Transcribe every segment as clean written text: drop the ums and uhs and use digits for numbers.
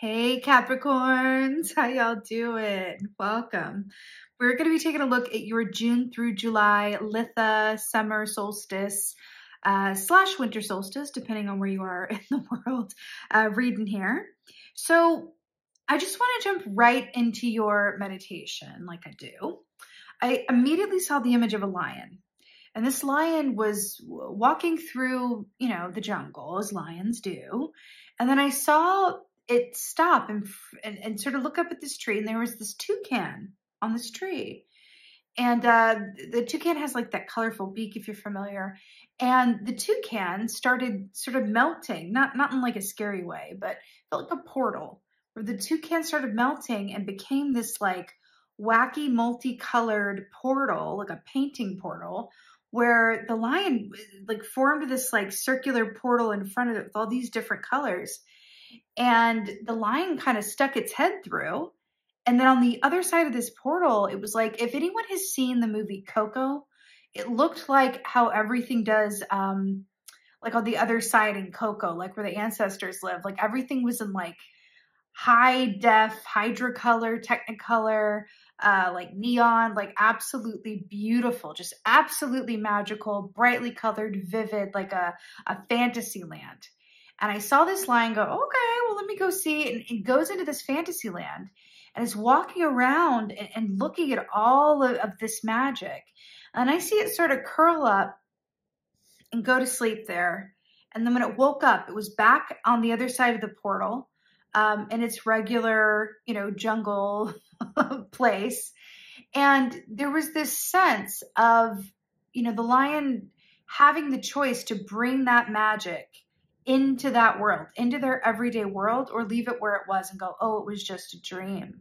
Hey Capricorns, how y'all doing? Welcome. We're going to be taking a look at your June through July Litha summer solstice slash winter solstice, depending on where you are in the world, reading here. So I just want to jump right into your meditation like I do. I immediately saw the image of a lion. And this lion was walking through, the jungle as lions do. And then I saw it stop and sort of look up at this tree, and there was this toucan on this tree. And the toucan has like that colorful beak, if you're familiar. And the toucan started sort of melting, not in like a scary way, but felt like a portal where the toucan started melting and became this like wacky multicolored portal, like a painting portal, where the lion like formed this like circular portal in front of it with all these different colors. And the lion kind of stuck its head through. And then on the other side of this portal, it was like, if anyone has seen the movie Coco, it looked like how everything does, like on the other side in Coco, like where the ancestors live, like everything was in like high def, hydrocolor, technicolor, like neon, like absolutely beautiful, just absolutely magical, brightly colored, vivid, like a fantasy land. And I saw this lion go, okay, well, let me go see it. And it goes into this fantasy land and is walking around and looking at all of this magic. And I see it sort of curl up and go to sleep there. And then when it woke up, it was back on the other side of the portal, in its regular, jungle place. And there was this sense of, the lion having the choice to bring that magic into that world, into their everyday world, or leave it where it was and go, oh, it was just a dream.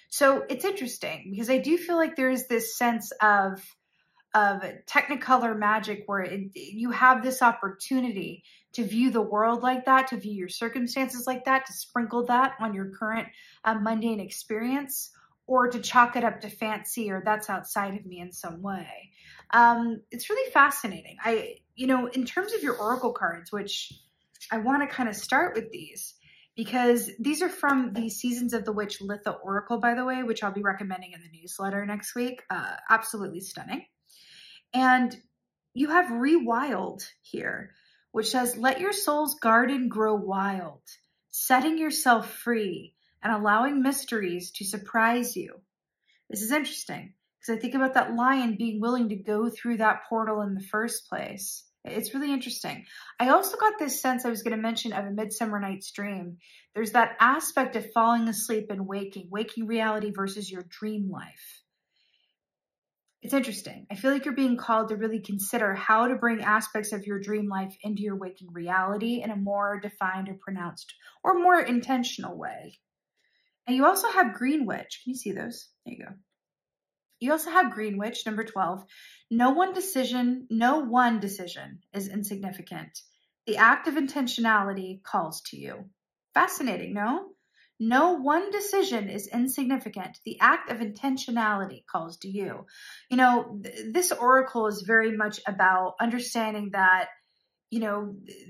So it's interesting because I do feel like there is this sense of technicolor magic where you have this opportunity to view the world like that, to view your circumstances like that, to sprinkle that on your current mundane experience, or to chalk it up to fancy or that's outside of me in some way. It's really fascinating. In terms of your oracle cards, which I want to kind of start with these because these are from the Seasons of the Witch Litha Oracle, by the way, which I'll be recommending in the newsletter next week. Absolutely stunning. And you have Rewild here, which says, let your soul's garden grow wild, setting yourself free and allowing mysteries to surprise you. This is interesting because I think about that lion being willing to go through that portal in the first place. It's really interesting. I also got this sense I was going to mention of A Midsummer Night's Dream. There's that aspect of falling asleep and waking reality versus your dream life. It's interesting. I feel like you're being called to really consider how to bring aspects of your dream life into your waking reality in a more defined or pronounced or more intentional way. And you also have Green Witch. Can you see those? There you go. You also have Green Witch, number 12. No one decision is insignificant. The act of intentionality calls to you. Fascinating, no? No one decision is insignificant. The act of intentionality calls to you. This oracle is very much about understanding that,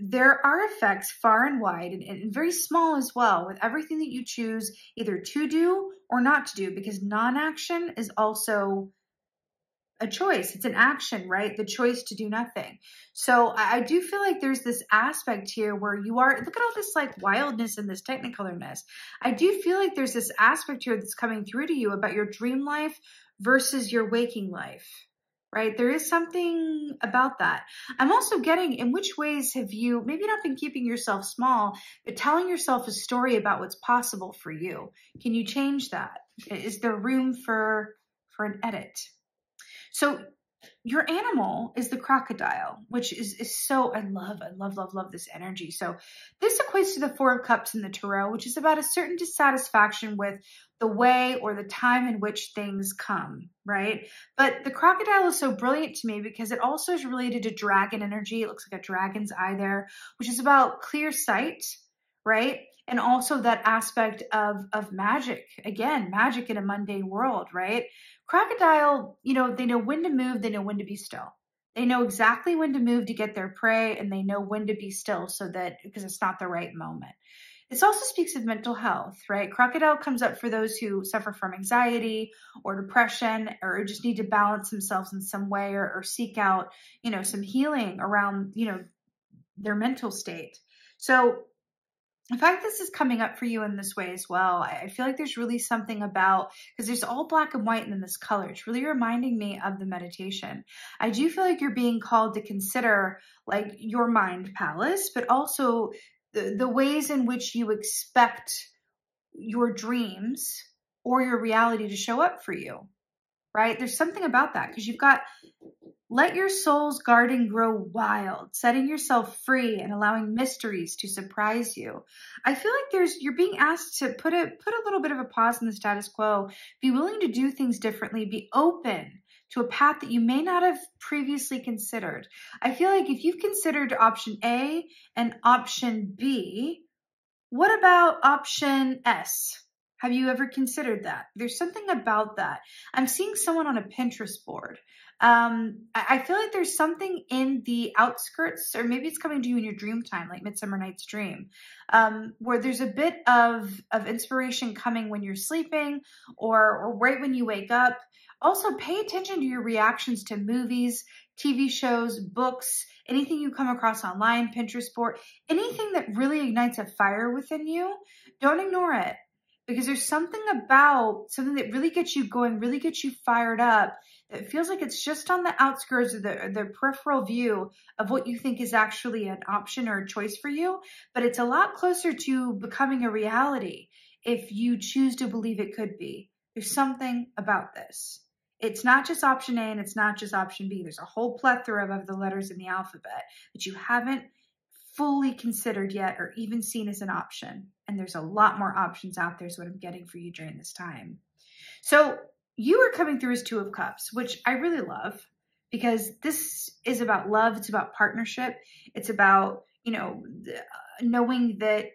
there are effects far and wide and very small as well with everything that you choose either to do or not to do, because non-action is also a choice. It's an action, right? The choice to do nothing. So I do feel like there's this aspect here where you are, look at all this like wildness and this technicolorness. I do feel like there's this aspect here that's coming through to you about your dream life versus your waking life, right? There is something about that. I'm also getting, in which ways have you maybe not been keeping yourself small, but telling yourself a story about what's possible for you? Can you change that? Is there room for an edit? So your animal is the crocodile, which is so, I love this energy. So this equates to the Four of Cups in the Tarot, which is about a certain dissatisfaction with the way or the time in which things come, right? But the crocodile is so brilliant to me because it also is related to dragon energy. It looks like a dragon's eye there, which is about clear sight, right? And also that aspect of magic, again, magic in a mundane world, right? Crocodile, they know when to move, they know when to be still. They know exactly when to move to get their prey, and they know when to be still because it's not the right moment. This also speaks of mental health, right? Crocodile comes up for those who suffer from anxiety or depression, or just need to balance themselves in some way, or seek out, some healing around, their mental state. So in fact, this is coming up for you in this way as well. I feel like there's really something about, because there's all black and white in this color. It's really reminding me of the meditation. I do feel like you're being called to consider like your mind palace, but also the ways in which you expect your dreams or your reality to show up for you, right? There's something about that, because you've got let your soul's garden grow wild, setting yourself free and allowing mysteries to surprise you. I feel like you're being asked to put a little bit of a pause in the status quo, be willing to do things differently, be open to a path that you may not have previously considered. I feel like if you've considered option A and option B, what about option S? Have you ever considered that? There's something about that. I'm seeing someone on a Pinterest board. I feel like there's something in the outskirts, or maybe it's coming to you in your dream time, like Midsummer Night's Dream, where there's a bit of inspiration coming when you're sleeping or right when you wake up. Also, pay attention to your reactions to movies, TV shows, books, anything you come across online, Pinterest board, anything that really ignites a fire within you. Don't ignore it, because there's something that really gets you going, really gets you fired up. It feels like it's just on the outskirts of the peripheral view of what you think is actually an option or a choice for you, but it's a lot closer to becoming a reality if you choose to believe it could be. There's something about this. It's not just option A and it's not just option B. There's a whole plethora of the letters in the alphabet that you haven't fully considered yet or even seen as an option. And there's a lot more options out there is what I'm getting for you during this time. So you are coming through as Two of Cups, which I really love, because this is about love. It's about partnership. It's about, knowing that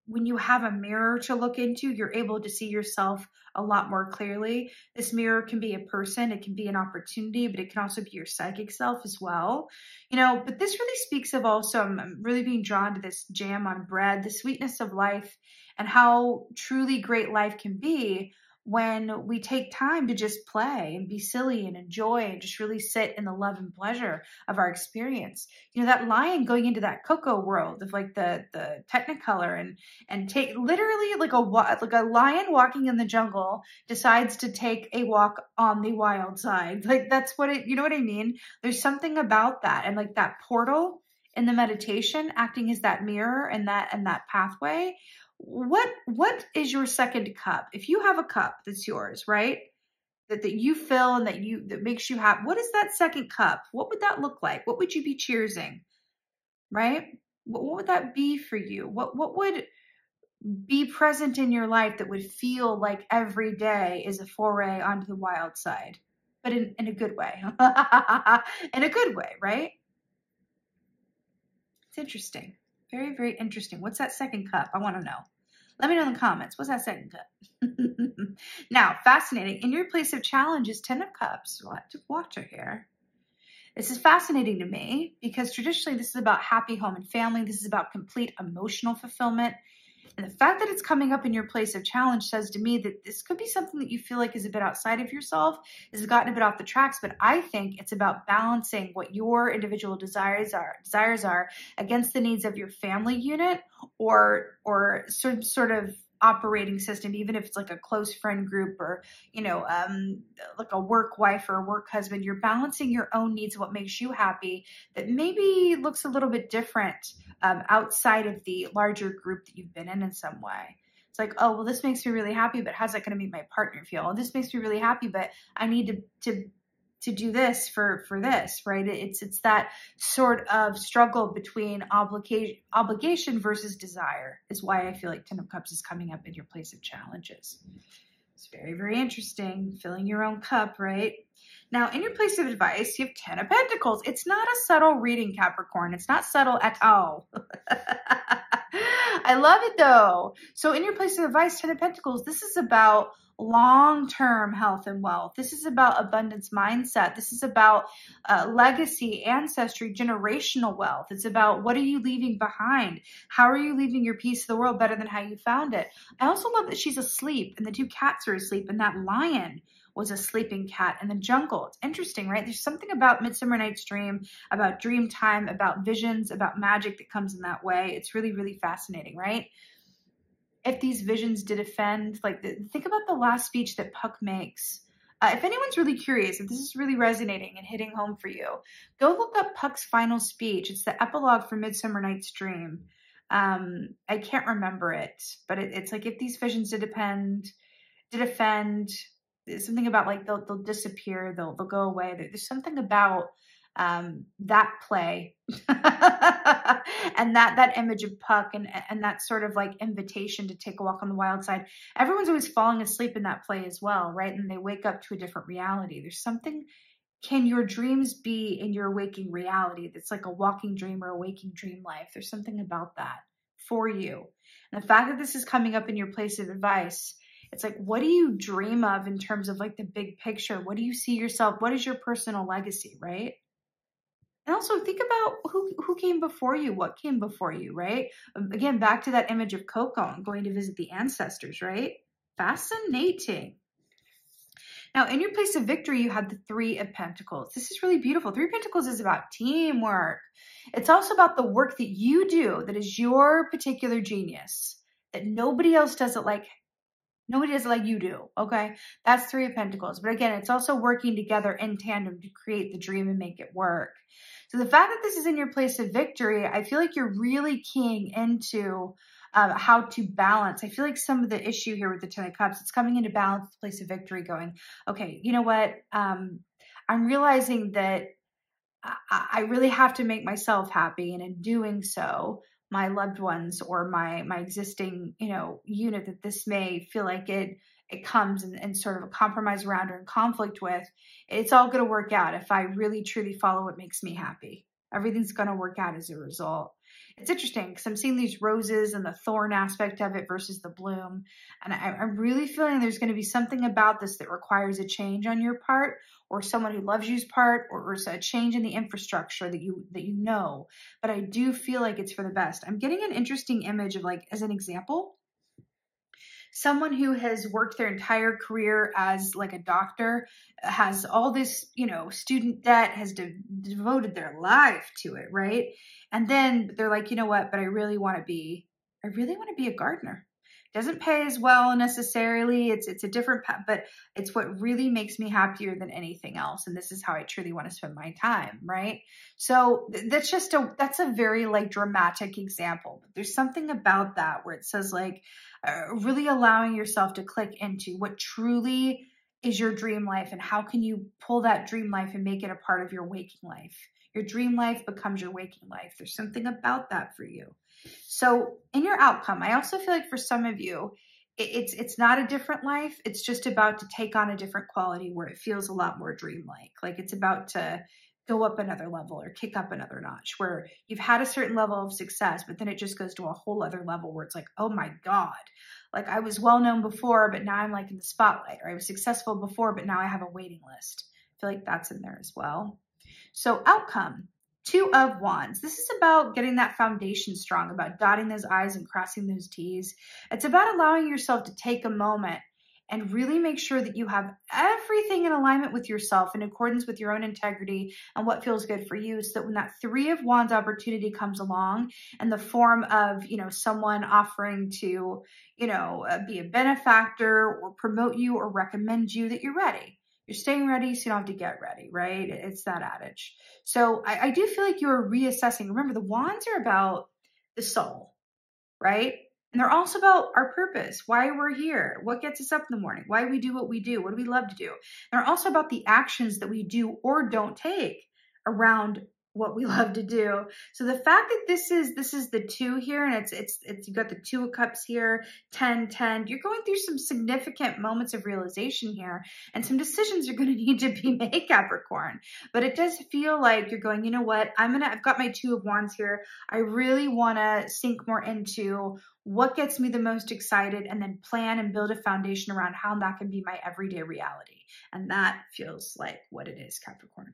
when you have a mirror to look into, you're able to see yourself a lot more clearly. This mirror can be a person, it can be an opportunity, but it can also be your psychic self as well. But this really speaks of also, I'm really being drawn to this jam on bread, the sweetness of life, and how truly great life can be when we take time to just play and be silly and enjoy and just really sit in the love and pleasure of our experience. That lion going into that Coco world of like the Technicolor and take literally like a lion walking in the jungle decides to take a walk on the wild side. Like that's what it, you know what I mean? There's something about that, and like that portal in the meditation acting as that mirror and that pathway. What is your second cup? If you have a cup that's yours, right? That you fill and that makes you happy. What is that second cup? What would that look like? What would you be cheersing? Right? What would that be for you? What would be present in your life that would feel like every day is a foray onto the wild side, but in a good way? In a good way, right? It's interesting. Very, very interesting. What's that second cup? I want to know. Let me know in the comments. What's that second cup? Now, fascinating. In your place of challenge is 10 of Cups. Lots of water here. This is fascinating to me because traditionally this is about happy home and family. This is about complete emotional fulfillment. And the fact that it's coming up in your place of challenge says to me that this could be something that you feel like is a bit outside of yourself, has gotten a bit off the tracks, but I think it's about balancing what your individual desires are against the needs of your family unit or some sort of operating system, even if it's like a close friend group or, like a work wife or a work husband. You're balancing your own needs, what makes you happy, that maybe looks a little bit different outside of the larger group that you've been in some way. It's like, oh, well, this makes me really happy, but how's that going to make my partner feel? Well, this makes me really happy, but I need to do this for this, right? It's that sort of struggle between obligation versus desire is why I feel like 10 of Cups is coming up in your place of challenges. It's very, very interesting. Filling your own cup, right? Now, in your place of advice, you have 10 of Pentacles. It's not a subtle reading, Capricorn. It's not subtle at all. I love it though. So in your place of advice, 10 of Pentacles, this is about long-term health and wealth. This is about abundance mindset. This is about legacy, ancestry, generational wealth. It's about what are you leaving behind? How are you leaving your piece of the world better than how you found it? I also love that she's asleep and the two cats are asleep and that lion was a sleeping cat in the jungle. It's interesting, right? There's something about Midsummer Night's Dream, about dream time, about visions, about magic that comes in that way. It's really, really fascinating, right? If these visions did offend, like think about the last speech that Puck makes. If anyone's really curious, if this is really resonating and hitting home for you, go look up Puck's final speech. It's the epilogue for Midsummer Night's Dream. I can't remember it, but it's like if these visions did offend, something about like they'll disappear, they'll go away. There's something about that play and that image of Puck and that sort of like invitation to take a walk on the wild side. Everyone's always falling asleep in that play as well, right? And they wake up to a different reality. There's something, can your dreams be in your waking reality that's like a walking dream or a waking dream life? There's something about that for you. And the fact that this is coming up in your place of advice, it's like, what do you dream of in terms of like the big picture? What do you see yourself? What is your personal legacy, right? And also think about who came before you, what came before you, right? Again, back to that image of Coco and going to visit the ancestors, right? Fascinating. Now, in your place of victory, you have the Three of Pentacles. This is really beautiful. Three of Pentacles is about teamwork. It's also about the work that you do that is your particular genius, that nobody else does it like. Nobody does it like you do, okay? That's Three of Pentacles. But again, it's also working together in tandem to create the dream and make it work. So the fact that this is in your place of victory, I feel like you're really keying into how to balance. I feel like some of the issue here with the Ten of Cups, it's coming into balance, the place of victory, going, okay, you know what? I'm realizing that I really have to make myself happy. And in doing so, my loved ones or my existing, unit that this may feel like it comes and sort of a compromise around or in conflict with, it's all going to work out if I really truly follow what makes me happy. Everything's going to work out as a result. It's interesting because I'm seeing these roses and the thorn aspect of it versus the bloom. And I'm really feeling there's going to be something about this that requires a change on your part or someone who loves you's part or a change in the infrastructure that you know. But I do feel like it's for the best. I'm getting an interesting image of, like, as an example, someone who has worked their entire career as like a doctor, has all this, student debt, has devoted their life to it, right? And then they're like, you know what, but I really want to be a gardener. Doesn't pay as well necessarily. It's a different path, but it's what really makes me happier than anything else. And this is how I truly want to spend my time, right? So that's a very like dramatic example. But there's something about that where it says like really allowing yourself to click into what truly is your dream life and how can you pull that dream life and make it a part of your waking life. Your dream life becomes your waking life. There's something about that for you. So in your outcome, I also feel like for some of you, it's not a different life. It's just about to take on a different quality where it feels a lot more dreamlike. Like it's about to go up another level or kick up another notch where you've had a certain level of success, but then it just goes to a whole other level where it's like, oh my God, like I was well known before, but now I'm like in the spotlight, or I was successful before, but now I have a waiting list. I feel like that's in there as well. So outcome. Two of Wands. This is about getting that foundation strong, about dotting those I's and crossing those T's. It's about allowing yourself to take a moment and really make sure that you have everything in alignment with yourself in accordance with your own integrity and what feels good for you, so that when that Three of Wands opportunity comes along in the form of, someone offering to, be a benefactor or promote you or recommend you, that you're ready. You're staying ready, so you don't have to get ready, right? It's that adage. So I do feel like you're reassessing. Remember, the wands are about the soul, right? And they're also about our purpose, why we're here, what gets us up in the morning, why we do what we do, what do we love to do. And they're also about the actions that we do or don't take around what we love to do. So the fact that this is the 2 here, and it's you got the 2 of Cups here, 10, 10. You're going through some significant moments of realization here, and some decisions are going to need to be made, Capricorn. But it does feel like you're going, you know what? I've got my 2 of Wands here. I really want to sink more into what gets me the most excited, and then plan and build a foundation around how that can be my everyday reality. And that feels like what it is, Capricorn.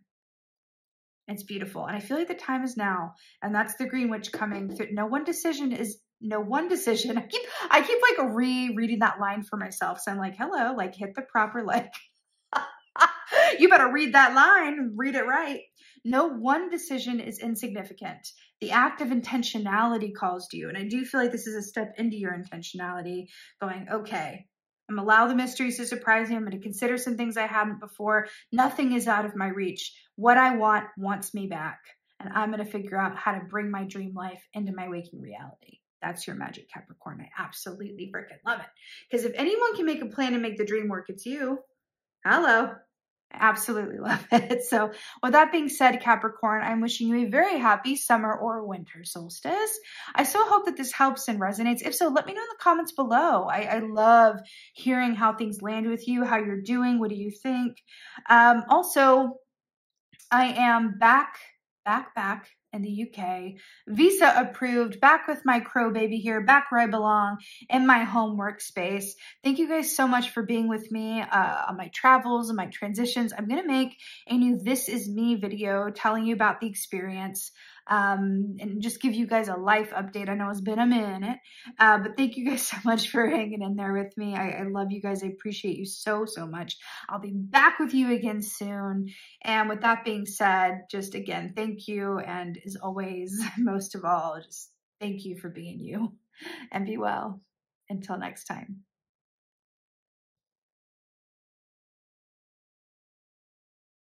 It's beautiful. And I feel like the time is now. And that's the Green Witch coming through. No one decision. I keep like rereading that line for myself. So I'm like, hello, like hit the proper, like, you better read that line, read it right. No one decision is insignificant. The act of intentionality calls to you. And I do feel like this is a step into your intentionality, going, okay, I'm going to allow the mysteries to surprise me. I'm going to consider some things I hadn't before. Nothing is out of my reach. What I want wants me back. And I'm going to figure out how to bring my dream life into my waking reality. That's your magic, Capricorn. I absolutely freaking love it. Because if anyone can make a plan and make the dream work, it's you. Hello. I absolutely love it. So with that being said, Capricorn, I'm wishing you a very happy summer or winter solstice. I so hope that this helps and resonates. If so, let me know in the comments below. I love hearing how things land with you, how you're doing. What do you think? Also, I am back in the UK, visa approved, back with my crow baby here, back where I belong, in my home workspace. Thank you guys so much for being with me on my travels and my transitions. I'm going to make a new This Is Me video telling you about the experience, and just give you guys a life update. I know it's been a minute, but thank you guys so much for hanging in there with me. I love you guys. I appreciate you so much. I'll be back with you again soon. And with that being said, just again, thank you. And as always, most of all, just thank you for being you, and be well. Until next time.